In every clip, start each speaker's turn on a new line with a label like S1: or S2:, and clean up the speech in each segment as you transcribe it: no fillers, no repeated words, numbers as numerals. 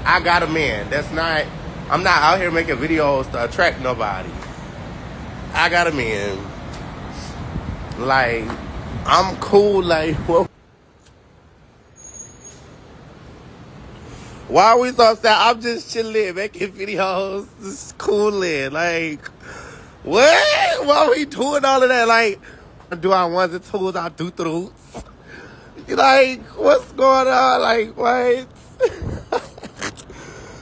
S1: I got a man. I'm not out here making videos to attract nobody. I got a man. Like, I'm cool. Like, why are we so upset? I'm just chilling, making videos, just cooling. Like, what? Why are we doing all of that? Like, do I ones and twos? I do throughs. Like, what's going on? Like, what?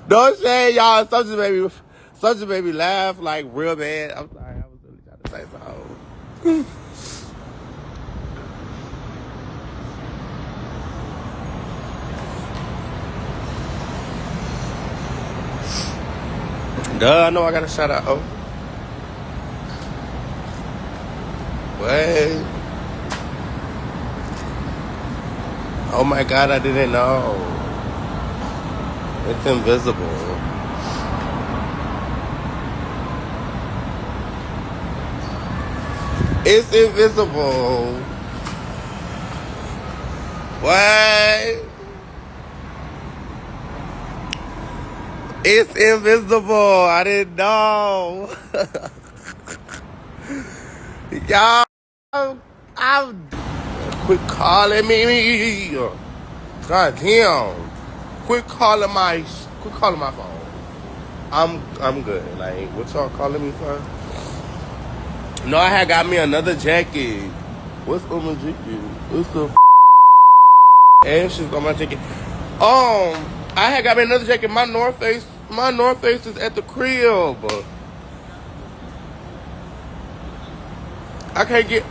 S1: Don't say y'all. Something made me laugh like real bad. I'm sorry. I was really trying to say something. Duh, I know I got a shout out. Oh, what? Oh my God, I didn't know. It's invisible. It's invisible. What? It's invisible. I didn't know. Y'all, I'm quit calling me. God damn. Quit calling my phone. I'm good. Like, what y'all calling me for? No, I had got me another jacket. What's on my jacket? What's the ashes on my jacket? I had got me another jacket. My North Face is at the crib. I can't get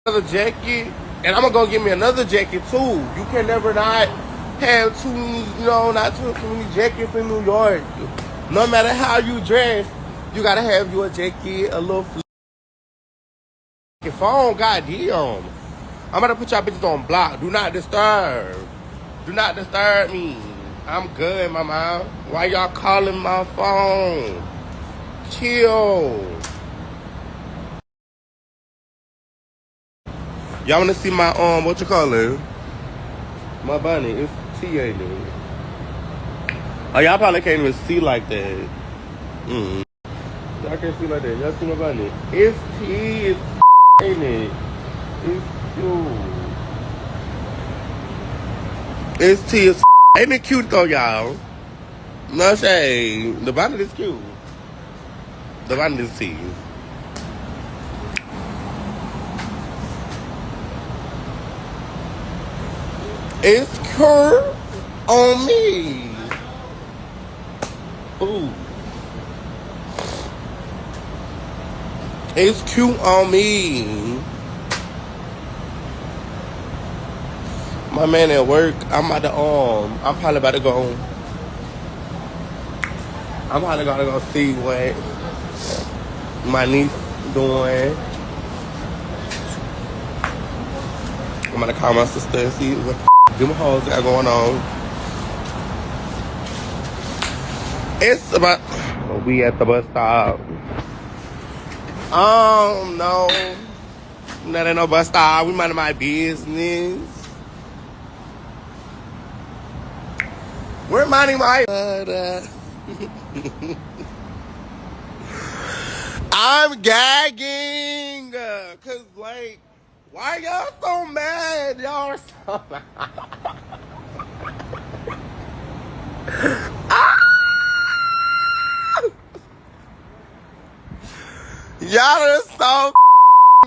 S1: another jacket, and I'm gonna go get me another jacket too. You can never not have not too many jackets in New York. No matter how you dress, you gotta have your jacket, a little phone. Goddamn, I'm gonna put y'all bitches on block. Do not disturb. Do not disturb me. I'm good, mama. Why y'all calling my phone? Chill. Y'all wanna see my what you call it? My bunny. It's T ain't it? Oh, y'all probably can't even see like that. Y'all can't see like that. Y'all see my bunny? It's T. It's ain't it? It's cute. It's T. It's ain't it cute though, y'all? No shade. The bunny is cute. The bunny is T. It's cute on me. Ooh. It's cute on me. My man at work, I'm probably about to go. I'm probably gonna go see what my niece doing. I'm gonna call my sister and see what them hoes got going on. It's about we at the bus stop. No. That ain't no bus stop. We minding my business. We're minding my I'm gagging. Cause like, why y'all so mad? Y'all are so mad. Y'all are so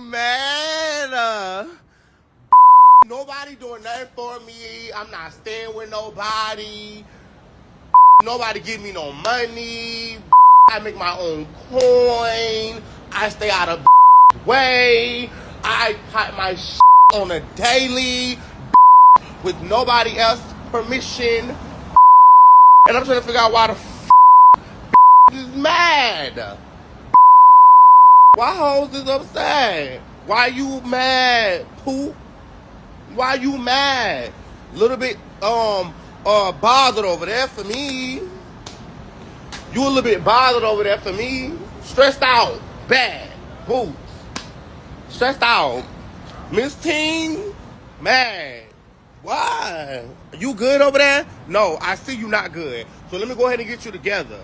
S1: mad. Nobody doing nothing for me. I'm not staying with nobody. Nobody give me no money. I make my own coin. I stay out of way. I pop my on a daily with nobody else's permission. And I'm trying to figure out why the is mad. Why hoes is upset? Why you mad, poop? Why you mad? Little bit bothered over there for me. You a little bit bothered over there for me. Stressed out. Bad. Boots. Stressed out. Miss Teen, mad. Why? You good over there? No, I see you not good. So let me go ahead and get you together.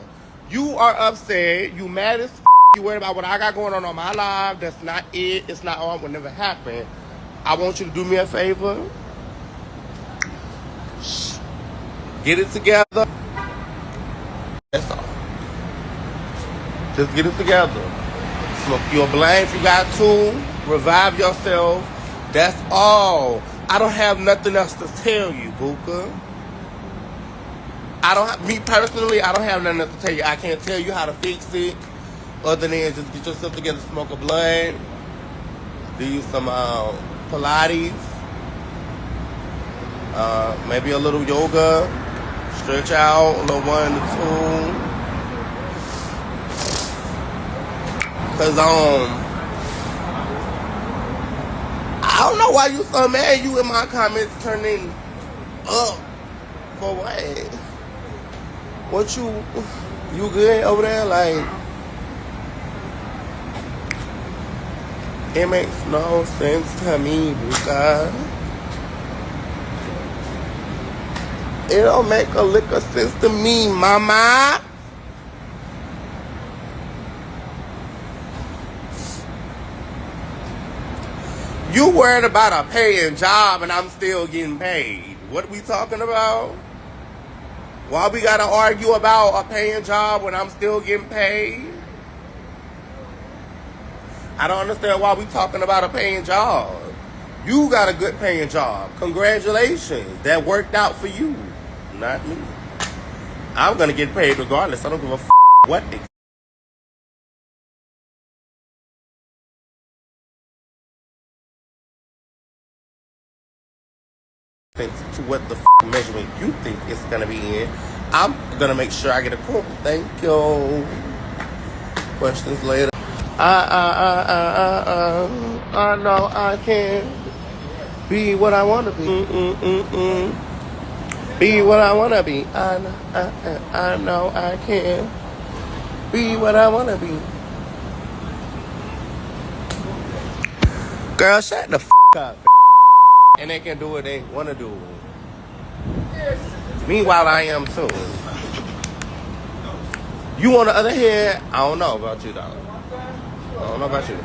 S1: You are upset. You mad as f***. You worried about what I got going on my life. That's not it. It's not all. It will never happen. I want you to do me a favor. Get it together. That's all. Just get it together. Smoke your blame if you got to. Revive yourself. That's all. I don't have nothing else to tell you, Buka. Me personally, I don't have nothing else to tell you. I can't tell you how to fix it other than just get yourself together, smoke a blunt, do you some Pilates, maybe a little yoga, stretch out, a little 1 to 2. Cause I don't know why you so mad. You in my comments turning up for what? What you good over there? Like, it makes no sense to me, because it don't make a lick of sense to me, mama. You worried about a paying job and I'm still getting paid. What we talking about? Why we gotta argue about a paying job when I'm still getting paid? I don't understand why we talking about a paying job. You got a good paying job. Congratulations. That worked out for you, not me. I'm gonna get paid regardless. I don't give a f*** what they think to what the measurement you think it's gonna be in. I'm gonna make sure I get a quote. Thank you. Questions later. I know I can be what I wanna be. Be what I wanna be. I know I can be what I wanna be. Girl, shut the f*** up. And they can do what they want to do. Meanwhile, I am too. You on the other hand, I don't know about you, though. I don't know about you.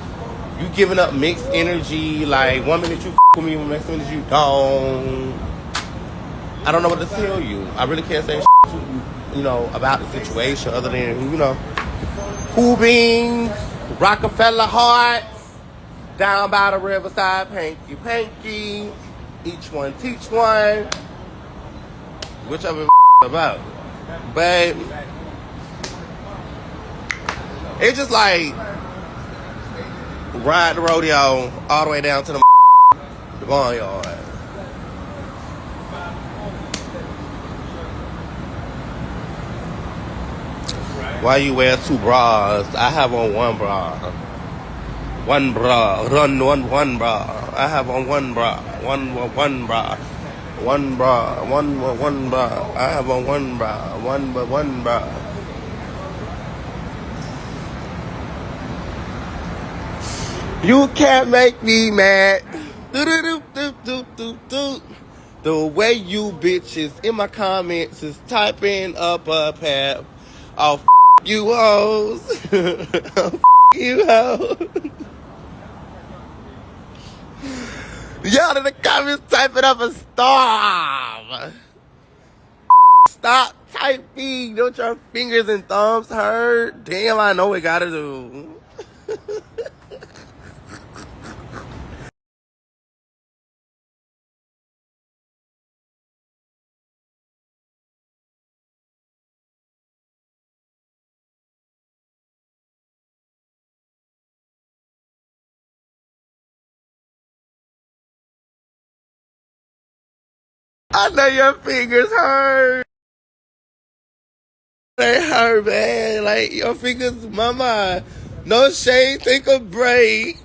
S1: You giving up mixed energy, like 1 minute you f*** with me, next minute you don't. I don't know what to tell you. I really can't say to you know, about the situation other than, you know, Cool Beans, Rockefeller Hearts, down by the riverside, panky panky. Each one teach one. Whichever about. But it's just like ride the rodeo all the way down to the barnyard. Why you wear 2 bras? I have on 1 bra. 1 bra. Run one bra. I have on 1 bra. One bra. 1 bra. One bra. I have on 1 bra. One bra. You can't make me mad. The way you bitches in my comments is typing up a pap. Oh, you hoes. You hoes. Y'all in the comments typing up a stop. Stop typing. Don't your fingers and thumbs hurt? Damn, I know what gotta do. I know your fingers hurt. They hurt, man. Like, your fingers, mama. No shade, take a break.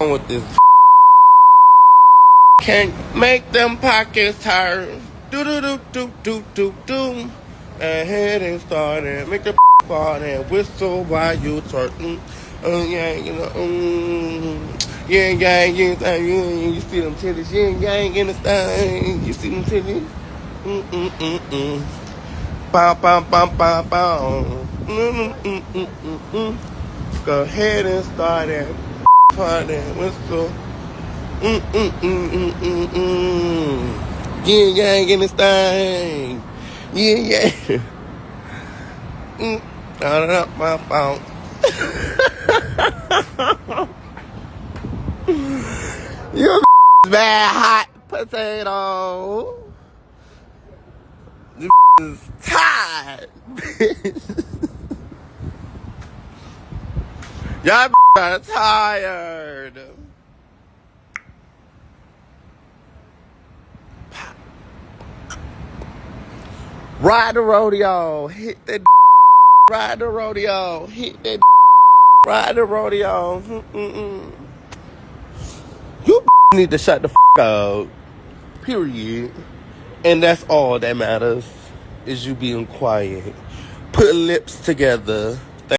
S1: With this can't make them pockets hurt. Do. And head and start and make the fall and whistle while you twerking. Yeah, you know. Yeah, gang, you see them titties. Yeah, gang, in the thing. You see them titties? Bow, bow, bow, bow, bow. Go ahead and start that party. Whistle. Yeah, gang, in this thing. Yeah. Bow. You bad hot potato. You is tired, bitch. Y'all are tired. Ride the rodeo. Hit that. Ride the rodeo. Hit that. Ride the rodeo. You need to shut the up. Period. And that's all that matters. Is you being quiet. Put lips together.